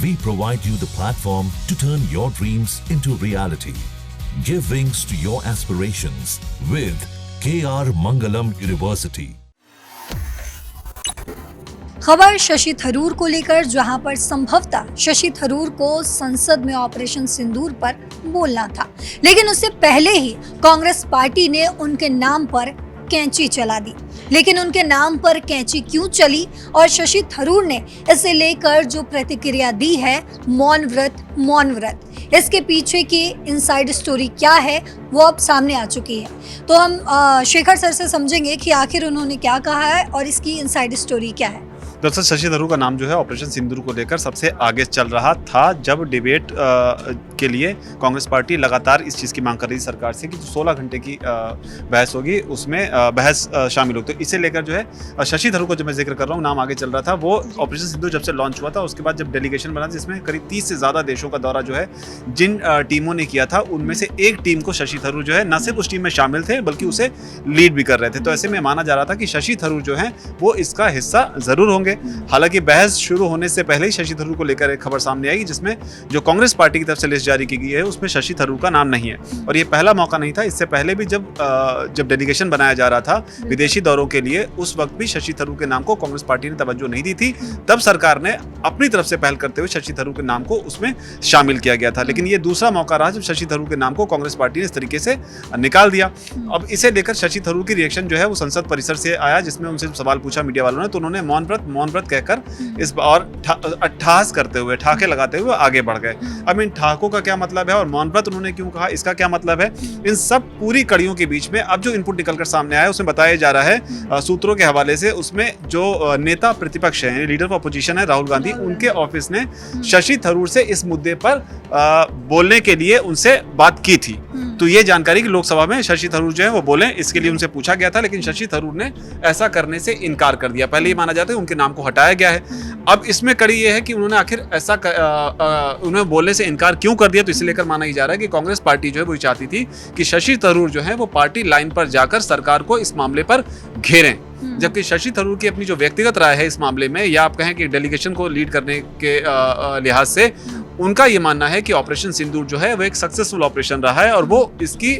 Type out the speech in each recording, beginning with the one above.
We provide you the platform to turn your dreams into reality. Give wings to your aspirations with KR Mangalam University. खबर शशि थरूर को लेकर, जहां पर संभवतः शशि थरूर को संसद में ऑपरेशन सिंदूर पर बोलना था, लेकिन उससे पहले ही कांग्रेस पार्टी ने उनके नाम पर कैंची चला दी। लेकिन उनके नाम पर कैंची क्यों चली और शशि थरूर ने इसे लेकर जो प्रतिक्रिया दी है, मौन व्रत, इसके पीछे की इनसाइड स्टोरी क्या है वो अब सामने आ चुकी है। तो हम शेखर सर से समझेंगे कि आखिर उन्होंने क्या कहा है और इसकी इनसाइड स्टोरी क्या है। दरअसल शशि थरूर का नाम जो है ऑपरेशन सिंदूर को लेकर सबसे आगे चल रहा था, जब डिबेट के लिए कांग्रेस पार्टी लगातार इस चीज़ की मांग कर रही थी सरकार से कि जो 16 घंटे की बहस होगी उसमें बहस शामिल हो। तो इसे लेकर जो है शशि थरूर को जो मैं जिक्र कर रहा हूँ, नाम आगे चल रहा था। वो ऑपरेशन सिंदूर जब से लॉन्च हुआ था, उसके बाद जब डेलीगेशन बना जिसमें करीब 30 से ज़्यादा देशों का दौरा जो है जिन टीमों ने किया था, उनमें से एक टीम को शशि थरूर जो है न सिर्फ उस टीम में शामिल थे बल्कि उसे लीड भी कर रहे थे। तो ऐसे में माना जा रहा था कि शशि थरूर जो है वो इसका हिस्सा जरूर होंगे। हालांकि बहस शुरू होने से पहले ही शशि थरूर को लेकर एक खबर सामने आई, जिसमें जो कांग्रेस पार्टी की तरफ से लिस्ट जारी की गई है उसमें शशि थरूर का नाम नहीं है। और ये पहला मौका नहीं था, इससे पहले भी जब डेलीगेशन बनाया जा रहा था विदेशी दौरों के लिए, उस वक्त भी शशि थरूर के नाम को कांग्रेस पार्टी ने तवज्जो नहीं दी थी। तब सरकार ने अपनी तरफ से पहल करते हुए शशि थरूर के नाम को उसमें शामिल किया गया था। लेकिन ये दूसरा मौका रहा जब शशि थरूर के नाम को कांग्रेस पार्टी ने इस तरीके से निकाल दिया। अब इसे लेकर शशि थरूर की रिएक्शन जो है वो संसद परिसर से आया, जिसमें उनसे सवाल पूछा मीडिया वालों ने, तो उन्होंने मौन व्रत कहकर इस और अट्ठास करते हुए, ठाके लगाते हुए आगे बढ़ गए। अब इन ठाकों का क्या मतलब है और मौन व्रत उन्होंने क्यों कहा, इसका क्या मतलब है, इन सब पूरी कड़ियों के बीच में अब जो इनपुट निकलकर सामने आया उसमें बताया जा रहा है सूत्रों के हवाले से, उसमें जो नेता प्रतिपक्ष है, लीडर ऑफ अपोजिशन है राहुल गांधी, उनके ऑफिस ने शशि थरूर से इस मुद्दे पर बोलने के लिए उनसे बात की थी। तो ये जानकारी कि लोकसभा में शशि थरूर जो है वो बोले, इसके लिए उनसे पूछा गया था, लेकिन शशि थरूर ने ऐसा करने से इनकार कर दिया। पहले ये माना जाता है उनके नाम को हटाया गया है। अब इसमें कड़ी ये है कि उन्होंने आखिर ऐसा उन्हें बोलने से इनकार क्यों कर दिया। तो इसे लेकर माना ही जा रहा है कि कांग्रेस पार्टी जो है वो चाहती थी कि शशि थरूर जो है वो पार्टी लाइन पर जाकर सरकार को इस मामले पर घेरें, जबकि शशि थरूर की अपनी जो व्यक्तिगत राय है इस मामले में, या आप कहें कि डेलीगेशन को लीड करने के लिहाज से उनका ये मानना है कि ऑपरेशन सिंदूर जो है वो एक सक्सेसफुल ऑपरेशन रहा है और वो इसकी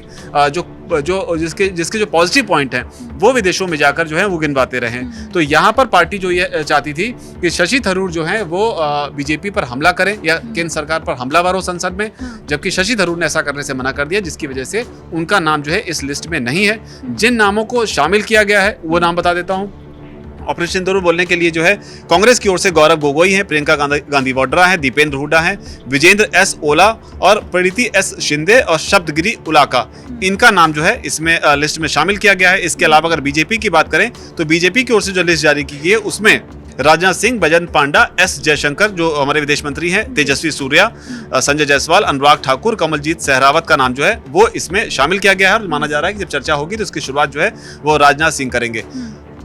जिसके जो पॉजिटिव पॉइंट हैं वो विदेशों में जाकर जो है वो गिनवाते रहे। तो यहाँ पर पार्टी जो ये चाहती थी कि शशि थरूर जो है वो बीजेपी पर हमला करें या केंद्र सरकार पर हमलावर हो संसद में, जबकि शशि थरूर ने ऐसा करने से मना कर दिया, जिसकी वजह से उनका नाम जो है इस लिस्ट में नहीं है। जिन नामों को शामिल किया गया है वो नाम बता देता हूँ। ऑपरेशन सिंदूर बोलने के लिए जो है कांग्रेस की ओर से गौरव गोगोई हैं, प्रियंका गांधी वाड्रा हैं, दीपेंद्र हुड्डा हैं, विजेंद्र एस ओला और प्रीति एस शिंदे और शब्दगिरी उलाका, इनका नाम जो है इसमें लिस्ट में शामिल किया गया है। इसके अलावा अगर बीजेपी की बात करें तो बीजेपी की ओर से जो लिस्ट जारी की गई है उसमें राजनाथ सिंह, बैजयंत पांडा, एस जयशंकर जो हमारे विदेश मंत्री हैं, तेजस्वी सूर्या, संजय जायसवाल, अनुराग ठाकुर, कमलजीत सहरावत का नाम जो है वो इसमें शामिल किया गया है। और माना जा रहा है कि जब चर्चा होगी तो इसकी शुरुआत जो है वो राजनाथ सिंह करेंगे।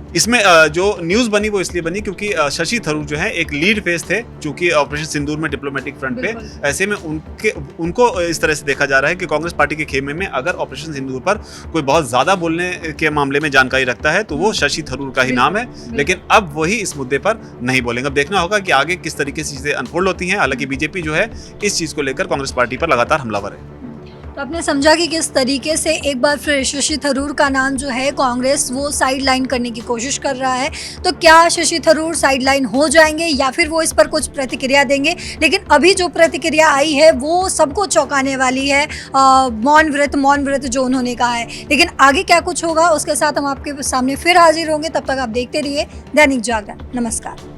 इसमें जो न्यूज़ बनी वो इसलिए बनी क्योंकि शशि थरूर जो है एक लीड फेस थे, चूंकि ऑपरेशन सिंदूर में डिप्लोमेटिक फ्रंट पे, ऐसे में उनको इस तरह से देखा जा रहा है कि कांग्रेस पार्टी के खेमे में अगर ऑपरेशन सिंदूर पर कोई बहुत ज्यादा बोलने के मामले में जानकारी रखता है तो वो शशि थरूर का ही नाम है। लेकिन अब वही इस मुद्दे पर नहीं बोलेंगे। अब देखना होगा कि आगे किस तरीके से चीजें अनफोल्ड होती हैं। हालांकि बीजेपी जो है इस चीज को लेकर कांग्रेस पार्टी पर लगातार हमलावर है। तो आपने समझा कि किस तरीके से एक बार फिर शशि थरूर का नाम जो है कांग्रेस वो साइड लाइन करने की कोशिश कर रहा है। तो क्या शशि थरूर साइड लाइन हो जाएंगे या फिर वो इस पर कुछ प्रतिक्रिया देंगे? लेकिन अभी जो प्रतिक्रिया आई है वो सबको चौंकाने वाली है, मौन व्रत जो उन्होंने कहा है। लेकिन आगे क्या कुछ होगा उसके साथ हम आपके सामने फिर हाजिर होंगे। तब तक आप देखते रहिए दैनिक जागरण। नमस्कार।